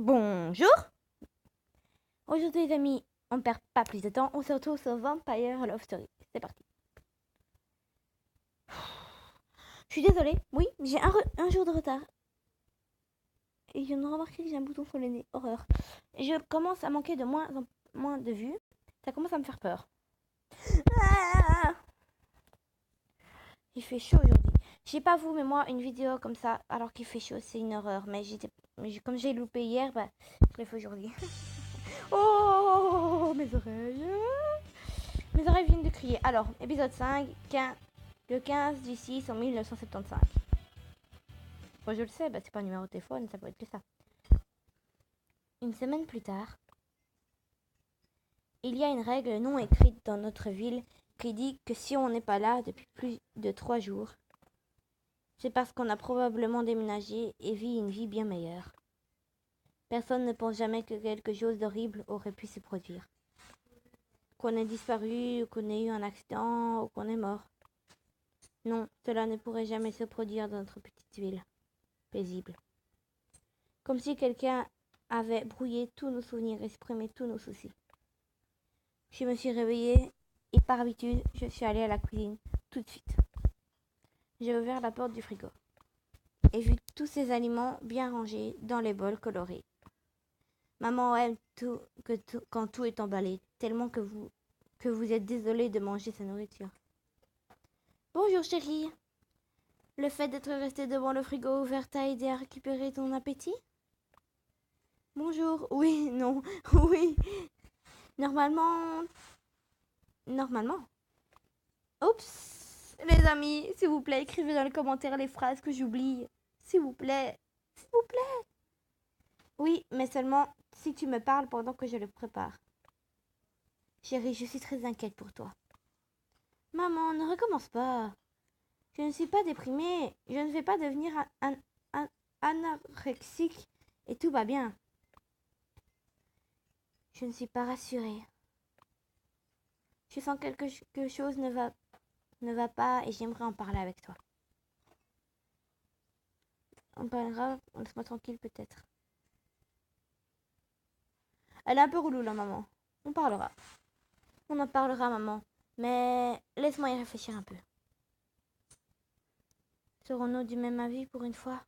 Bonjour. Aujourd'hui les amis, on perd pas plus de temps, on se retrouve sur Vampire Love Story. C'est parti. Je suis désolée, oui, j'ai un jour de retard. Et je viens de remarquer que j'ai un bouton sur le nez, horreur. Je commence à manquer de moins en moins de vues. Ça commence à me faire peur. Ah, il fait chaud aujourd'hui. Je sais pas vous, mais moi, une vidéo comme ça, alors qu'il fait chaud, c'est une horreur. Mais comme j'ai loupé hier, bah, je l'ai fait aujourd'hui. Oh, mes oreilles. Mes oreilles viennent de crier. Alors, épisode 5, le 15 du 6 en 1975. Bon, je le sais, bah, c'est pas un numéro de téléphone, ça peut être que ça. Une semaine plus tard, il y a une règle non écrite dans notre ville qui dit que si on n'est pas là depuis plus de 3 jours, c'est parce qu'on a probablement déménagé et vit une vie bien meilleure. Personne ne pense jamais que quelque chose d'horrible aurait pu se produire. Qu'on ait disparu, ou qu'on ait eu un accident, ou qu'on est mort. Non, cela ne pourrait jamais se produire dans notre petite ville. Paisible. Comme si quelqu'un avait brouillé tous nos souvenirs, exprimé tous nos soucis. Je me suis réveillée et par habitude, je suis allée à la cuisine tout de suite. J'ai ouvert la porte du frigo et vu tous ces aliments bien rangés dans les bols colorés. Maman aime quand tout est emballé, tellement que vous êtes désolé de manger sa nourriture. Bonjour chérie. Le fait d'être resté devant le frigo ouvert t'a aidé à récupérer ton appétit? Bonjour. Oui, non, oui. Normalement. Normalement. Oups. Les amis, s'il vous plaît, écrivez dans les commentaires les phrases que j'oublie. S'il vous plaît. S'il vous plaît. Oui, mais seulement si tu me parles pendant que je le prépare. Chérie, je suis très inquiète pour toi. Maman, ne recommence pas. Je ne suis pas déprimée. Je ne vais pas devenir anorexique et tout va bien. Je ne suis pas rassurée. Je sens que quelque chose ne va pas et j'aimerais en parler avec toi. On parlera, on laisse-moi tranquille peut-être. Elle est un peu relou la maman. On parlera. On en parlera maman. Mais laisse-moi y réfléchir un peu. Serons-nous du même avis pour une fois?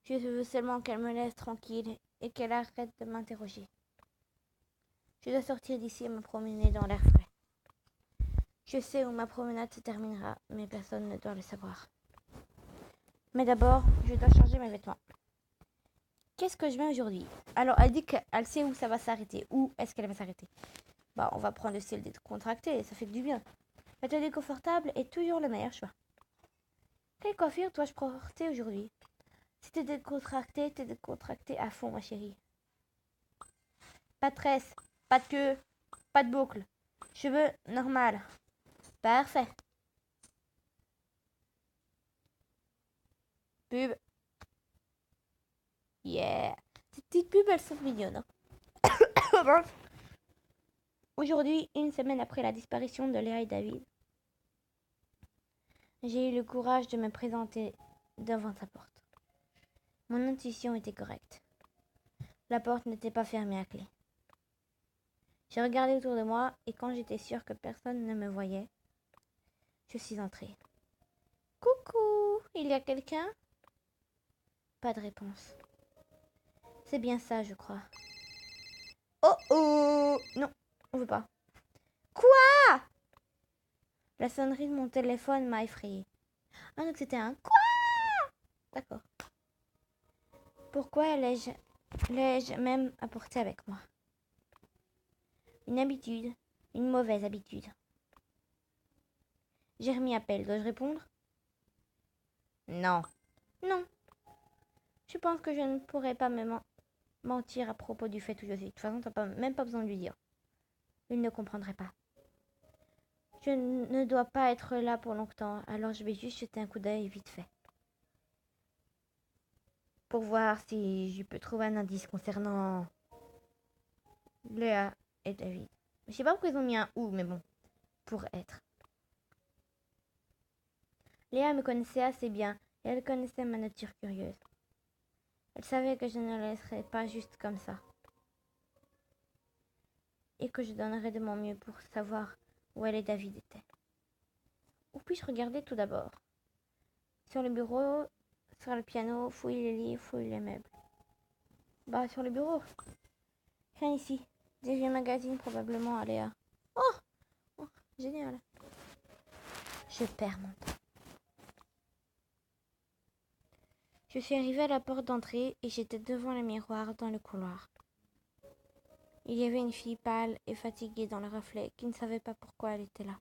Je veux seulement qu'elle me laisse tranquille et qu'elle arrête de m'interroger. Je dois sortir d'ici et me promener dans l'air frais. Je sais où ma promenade se terminera, mais personne ne doit le savoir. Mais d'abord, je dois changer mes vêtements. Qu'est-ce que je mets aujourd'hui? Alors, elle dit qu'elle sait où ça va s'arrêter. Où est-ce qu'elle va s'arrêter? Bah, on va prendre le style décontracté, ça fait du bien. La tenue confortable est toujours le meilleur choix. Quelle coiffure dois-je porter aujourd'hui? Si t'es décontracté à fond, ma chérie. Pas de tresse, pas de queue, pas de boucle. Cheveux normal. Parfait. Pub. Yeah. Ces petites pubs, elles sont mignonnes. Hein. Aujourd'hui, une semaine après la disparition de Léa et David, j'ai eu le courage de me présenter devant sa porte. Mon intuition était correcte. La porte n'était pas fermée à clé. J'ai regardé autour de moi et quand j'étais sûre que personne ne me voyait, je suis entrée. Coucou, il y a quelqu'un? Pas de réponse. C'est bien ça, je crois. Oh oh! Non, on veut pas. Quoi? La sonnerie de mon téléphone m'a effrayée. Ah, donc c'était un quoi? D'accord. Pourquoi l'ai-je même apporté avec moi? Une habitude, une mauvaise habitude. Jérémie appelle, dois-je répondre? Non. Non. Je pense que je ne pourrais pas me mentir à propos du fait où je suis. De toute façon, t'as même pas besoin de lui dire. Il ne comprendrait pas. Je ne dois pas être là pour longtemps, alors je vais juste jeter un coup d'œil vite fait. Pour voir si je peux trouver un indice concernant Léa et David. Je sais pas pourquoi ils ont mis un ou, mais bon, pour être. Léa me connaissait assez bien et elle connaissait ma nature curieuse. Elle savais que je ne la laisserais pas juste comme ça. Et que je donnerais de mon mieux pour savoir où elle et David étaient. Où puis-je regarder tout d'abord? Sur le bureau, sur le piano, fouille les livres, fouille les meubles. Bah, sur le bureau. Rien ici. Des vieux magazines probablement à Léa. Oh, génial. Je perds mon temps. Je suis arrivée à la porte d'entrée et j'étais devant le miroir dans le couloir. Il y avait une fille pâle et fatiguée dans le reflet qui ne savait pas pourquoi elle était là.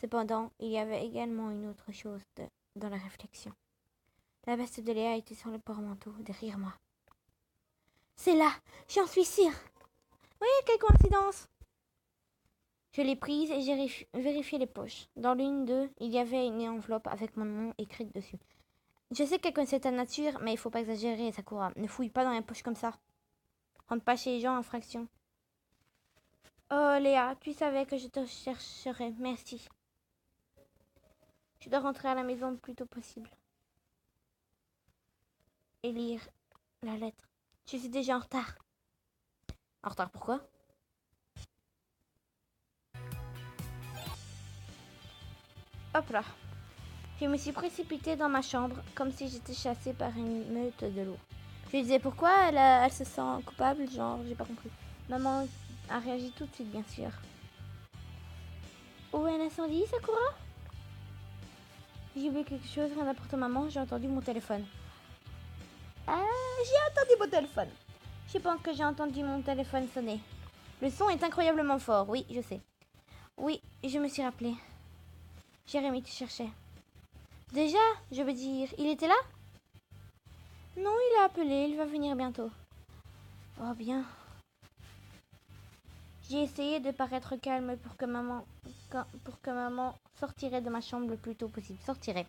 Cependant, il y avait également une autre chose dans la réflexion. La veste de Léa était sur le porte-manteau derrière moi. C'est là, j'en suis sûre. Oui, quelle coïncidence. Je l'ai prise et j'ai vérifié les poches. Dans l'une d'eux, il y avait une enveloppe avec mon nom écrit dessus. Je sais qu'elle connaissait ta nature, mais il faut pas exagérer, Sakura. Ne fouille pas dans les poches comme ça. Rentre pas chez les gens en fraction. Oh, Léa, tu savais que je te chercherais. Merci. Je dois rentrer à la maison le plus tôt possible. Et lire la lettre. Je suis déjà en retard. En retard pourquoi? Hop là. Je me suis précipitée dans ma chambre comme si j'étais chassée par une meute de loups. Je lui disais pourquoi elle se sent coupable, genre j'ai pas compris. Maman a réagi tout de suite bien sûr. Où est l'incendie, Sakura? J'ai oublié quelque chose, rien d'important maman, j'ai entendu mon téléphone. Ah, j'ai entendu mon téléphone. Je pense que j'ai entendu mon téléphone sonner. Le son est incroyablement fort, oui, je sais. Oui, je me suis rappelé. Jérémy te cherchait. Déjà, je veux dire, il était là? Non, il a appelé, il va venir bientôt. Oh bien. J'ai essayé de paraître calme pour que maman sortirait de ma chambre le plus tôt possible. Sortira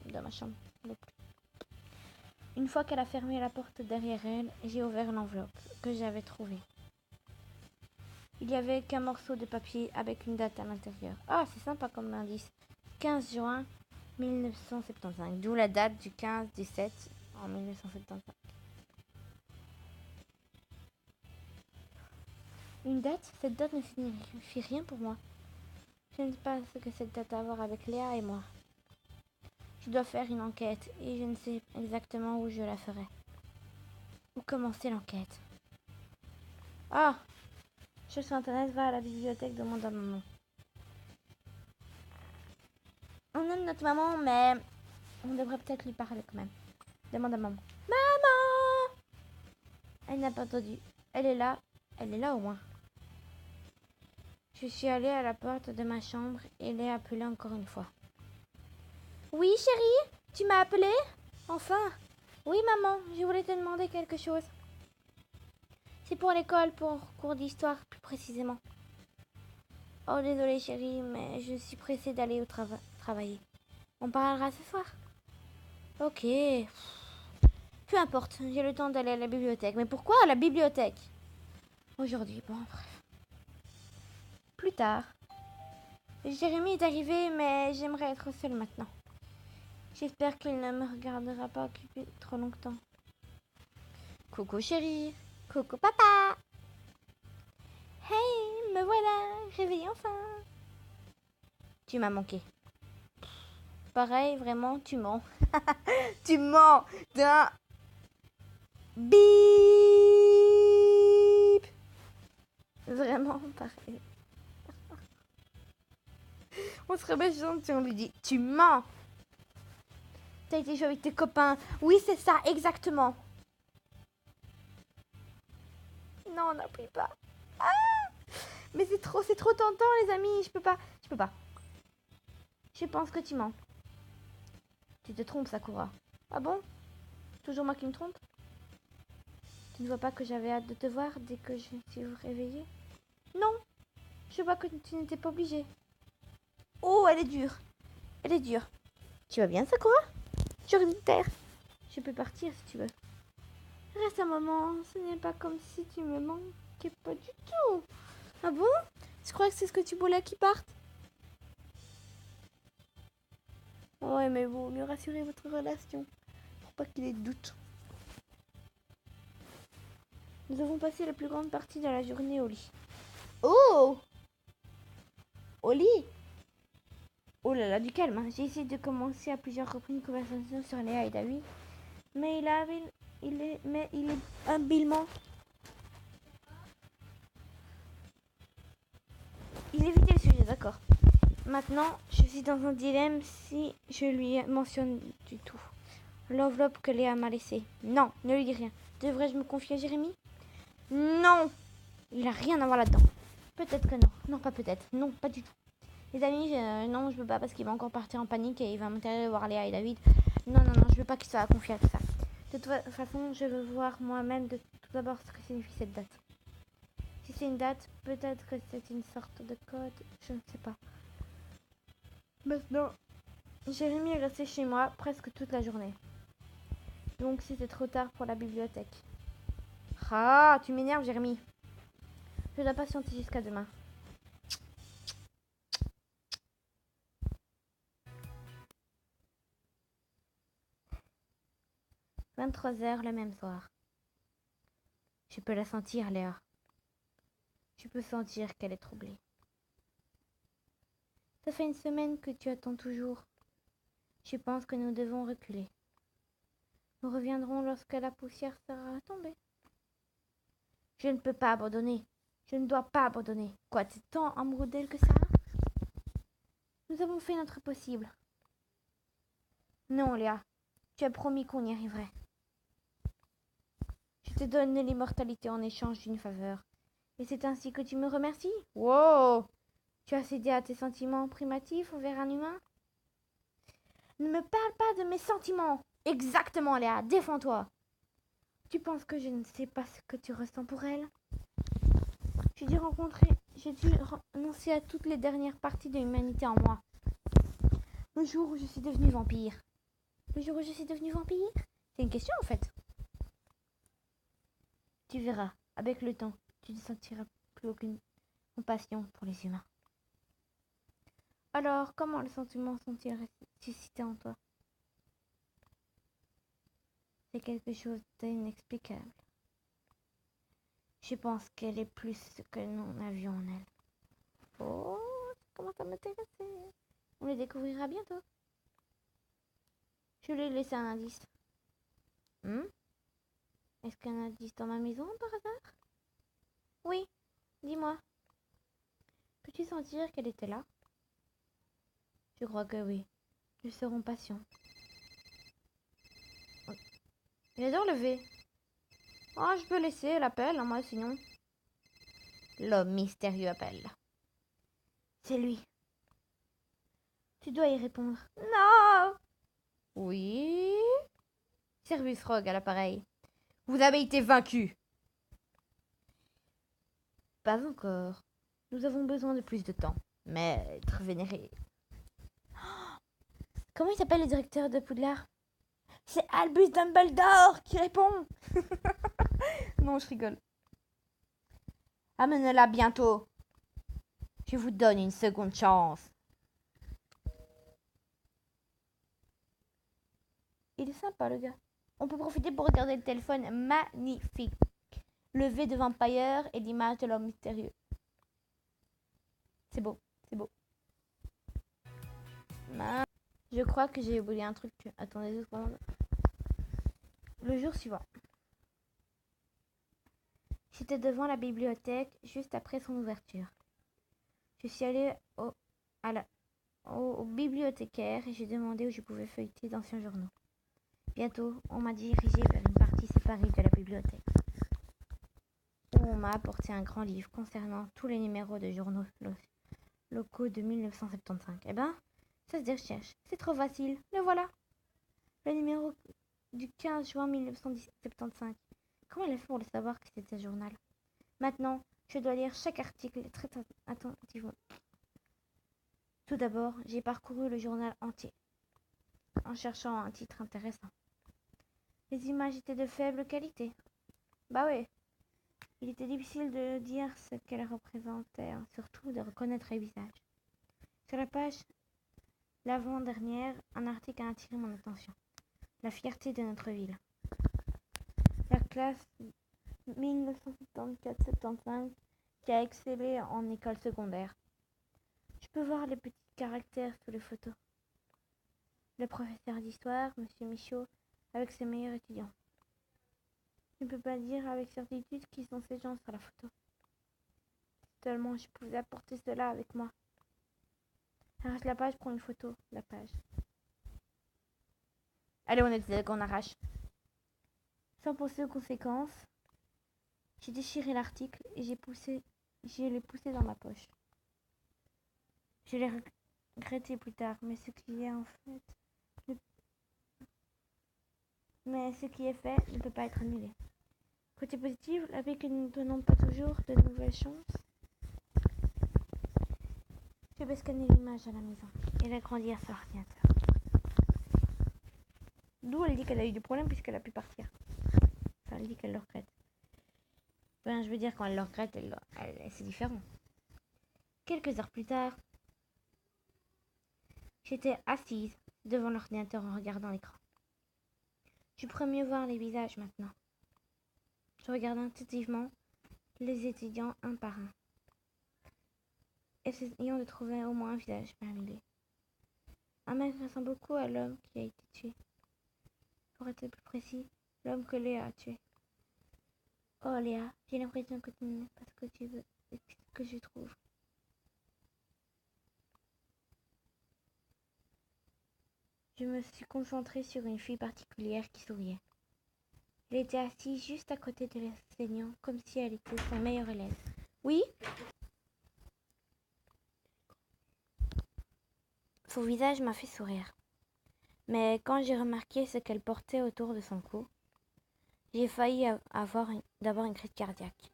de ma chambre le plus. Une fois qu'elle a fermé la porte derrière elle, j'ai ouvert l'enveloppe que j'avais trouvée. Il y avait qu'un morceau de papier avec une date à l'intérieur. Ah, c'est sympa comme indice. 15 juin 1975, d'où la date du 15-17 en 1975. Une date? Cette date ne signifie rien pour moi. Je ne sais pas ce que cette date a à voir avec Léa et moi. Je dois faire une enquête et je ne sais exactement où je la ferai. Où commencer l'enquête? Ah! Cherche sur internet, va à la bibliothèque, demande à maman. On aime notre maman, mais on devrait peut-être lui parler quand même. Demande à maman. Maman! Elle n'a pas entendu. Elle est là au moins. Je suis allée à la porte de ma chambre et l'ai appelée encore une fois. Oui, chérie, tu m'as appelée? Enfin. Oui, maman, je voulais te demander quelque chose. C'est pour l'école, pour cours d'histoire, plus précisément. Oh, désolée, chérie, mais je suis pressée d'aller au travailler. On parlera ce soir? Ok. Peu importe, j'ai le temps d'aller à la bibliothèque. Mais pourquoi à la bibliothèque? Aujourd'hui, bon, bref. Plus tard. Jérémy est arrivé, mais j'aimerais être seule maintenant. J'espère qu'il ne me regardera pas occupée trop longtemps. Coucou chérie. Coucou papa. Hey, me voilà, réveillée enfin. Tu m'as manqué. Pareil, vraiment, tu mens. Tu mens d'un bip. Vraiment, pareil. On serait méchante si on lui dit tu mens. T'as été joué avec tes copains. Oui, c'est ça, exactement. Non, on n'appuie pas. Ah, mais c'est trop tentant, les amis. Je peux pas. Je pense que tu mens. Tu te trompes, Sakura. Ah bon? Toujours moi qui me trompe? Tu ne vois pas que j'avais hâte de te voir dès que je suis réveillée? Non, je vois que tu n'étais pas obligée. Oh, elle est dure. Elle est dure. Tu vas bien, Sakura? J'aurais dû te taire. Je peux partir si tu veux. Reste un moment, ce n'est pas comme si tu me manquais pas du tout. Ah bon? Je crois que c'est ce que tu voulais qu'ils partent. Oh, aimez-vous mieux rassurer votre relation pour pas qu'il ait de doute. Nous avons passé la plus grande partie de la journée au lit. Oh! Au lit? Oh là là, du calme. Hein. J'ai essayé de commencer à plusieurs reprises une conversation sur Léa et David, mais il est habilement... Il évitait le sujet, d'accord. Maintenant, je suis dans un dilemme si je lui mentionne du tout l'enveloppe que Léa m'a laissée. Non, ne lui dis rien. Devrais-je me confier à Jérémy? Non! Il a rien à voir là-dedans. Peut-être que non. Non, pas peut-être. Non, pas du tout. Les amis, non, je peux pas parce qu'il va encore partir en panique et il va m'intéresser de voir Léa et David. Non, non, non, je veux pas qu'il soit confié à tout ça. De toute façon, je veux voir moi-même de tout d'abord ce que signifie cette date. Si c'est une date, peut-être que c'est une sorte de code, je ne sais pas. Maintenant, Jérémy est resté chez moi presque toute la journée. Donc c'était trop tard pour la bibliothèque. Ah, tu m'énerves, Jérémy. Je dois patienter jusqu'à demain. « 23h le même soir. Je peux la sentir, Léa. Je peux sentir qu'elle est troublée. Ça fait une semaine que tu attends toujours. Je pense que nous devons reculer. Nous reviendrons lorsque la poussière sera tombée. Je ne peux pas abandonner. Je ne dois pas abandonner. Quoi, t'es tant amoureux d'elle que ça? Nous avons fait notre possible. Non, Léa. Tu as promis qu'on y arriverait. Je te donne l'immortalité en échange d'une faveur. Et c'est ainsi que tu me remercies? Wow! Tu as cédé à tes sentiments primitifs envers un humain? Ne me parle pas de mes sentiments! Exactement, Léa, défends-toi! Tu penses que je ne sais pas ce que tu ressens pour elle? J'ai dû renoncer à toutes les dernières parties de l'humanité en moi. Le jour où je suis devenue vampire. Le jour où je suis devenue vampire? C'est une question en fait. Tu verras, avec le temps, tu ne sentiras plus aucune compassion pour les humains. Alors, comment les sentiments sont-ils ressuscités en toi? C'est quelque chose d'inexplicable. Je pense qu'elle est plus que nous avions en elle. Oh, ça commence à m'intéresser. On les découvrira bientôt. Je lui ai laissé un indice. Est-ce qu'il y a un indice dans ma maison par hasard? Oui, dis-moi. Peux-tu sentir qu'elle était là? Je crois que oui. Nous serons patients. Il adore lever. Oh, je peux laisser l'appel, hein, moi, sinon. L'homme mystérieux appelle. C'est lui. Tu dois y répondre. Non! Oui? Service Rogue à l'appareil. Vous avez été vaincu. Pas encore. Nous avons besoin de plus de temps. Maître vénéré. Comment il s'appelle le directeur de Poudlard? C'est Albus Dumbledore qui répond. Non, je rigole. Amenez-la bientôt. Je vous donne une seconde chance. Il est sympa, le gars. On peut profiter pour regarder le téléphone magnifique. Levé de Vampire et l'image de l'homme mystérieux. C'est beau, c'est beau. Je crois que j'ai oublié un truc. Attendez 2 secondes. Le jour suivant. J'étais devant la bibliothèque juste après son ouverture. Je suis allée au bibliothécaire et j'ai demandé où je pouvais feuilleter d'anciens journaux. Bientôt, on m'a dirigée vers une partie séparée de la bibliothèque, où on m'a apporté un grand livre concernant tous les numéros de journaux locaux de 1975. Eh ben, ça se recherche. C'est trop facile. Le voilà. Le numéro du 15 juin 1975. Comment il a fait pour le savoir que c'était un journal? Maintenant, je dois lire chaque article très attentivement. Tout d'abord, j'ai parcouru le journal entier, en cherchant un titre intéressant. Les images étaient de faible qualité. Bah ouais, il était difficile de dire ce qu'elles représentaient, surtout de reconnaître les visages. Sur la page l'avant-dernière, un article a attiré mon attention. la fierté de notre ville. La classe 1974-75 qui a excellé en école secondaire. Je peux voir les petits caractères sous les photos. Le professeur d'histoire, M. Michaud, avec ses meilleurs étudiants. Je ne peux pas dire avec certitude qui sont ces gens sur la photo. Seulement je pouvais apporter cela avec moi. Arrache la page, prends une photo. La page. Allez, on est qu'on arrache. Sans penser aux conséquences, j'ai déchiré l'article et je l'ai poussé dans ma poche. Je l'ai regretté plus tard, mais ce qui est fait ne peut pas être annulé. Côté positif, la vie que nous ne donnons pas toujours de nouvelles chances. Je vais scanner l'image à la maison et l'agrandir sur l'ordinateur. D'où elle dit qu'elle a eu du problème puisqu'elle a pu partir. Enfin, elle dit qu'elle le regrette. Enfin, je veux dire, quand elle le regrette, c'est différent. Quelques heures plus tard, j'étais assise devant l'ordinateur en regardant l'écran. Je pourrais mieux voir les visages maintenant. Je regarde intuitivement les étudiants un par un, essayant de trouver au moins un visage familier. Un mec ressemble beaucoup à l'homme qui a été tué. Pour être plus précis, l'homme que Léa a tué. Oh Léa, j'ai l'impression que tu n'aimes pas ce que tu veux et ce que je trouve. Je me suis concentrée sur une fille particulière qui souriait. Elle était assise juste à côté de l'enseignant, comme si elle était son meilleure élève. Oui? Son visage m'a fait sourire. Mais quand j'ai remarqué ce qu'elle portait autour de son cou, j'ai failli avoir d'abord une crise cardiaque.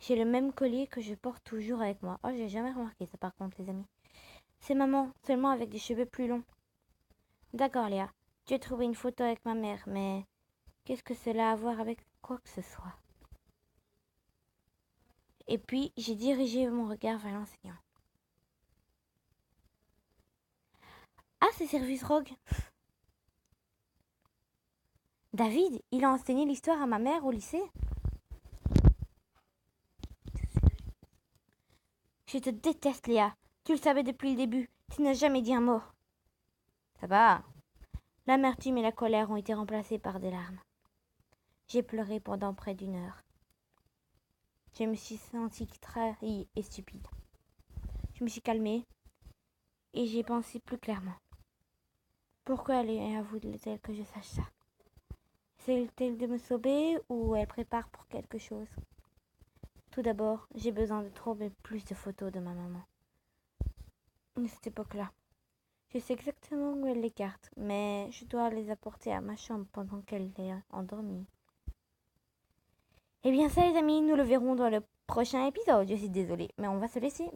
J'ai le même collier que je porte toujours avec moi. Oh, j'ai jamais remarqué ça par contre, les amis. C'est maman, seulement avec des cheveux plus longs. D'accord, Léa, tu as trouvé une photo avec ma mère, mais qu'est-ce que cela a à voir avec quoi que ce soit? Et puis, j'ai dirigé mon regard vers l'enseignant. Ah, c'est Service Rogue. David, il a enseigné l'histoire à ma mère au lycée. Je te déteste, Léa. Tu le savais depuis le début. Tu n'as jamais dit un mot. Ça va. L'amertume et la colère ont été remplacées par des larmes. J'ai pleuré pendant près d'1 heure. Je me suis sentie trahie et stupide. Je me suis calmée et j'ai pensé plus clairement. Pourquoi elle voulait-elle que je sache ça? Essaie-t-elle de me sauver ou elle prépare pour quelque chose? Tout d'abord, j'ai besoin de trouver plus de photos de ma maman. À cette époque-là, je sais exactement où elle les garde, mais je dois les apporter à ma chambre pendant qu'elle est endormie. Eh bien ça les amis, nous le verrons dans le prochain épisode. Je suis désolée, mais on va se laisser.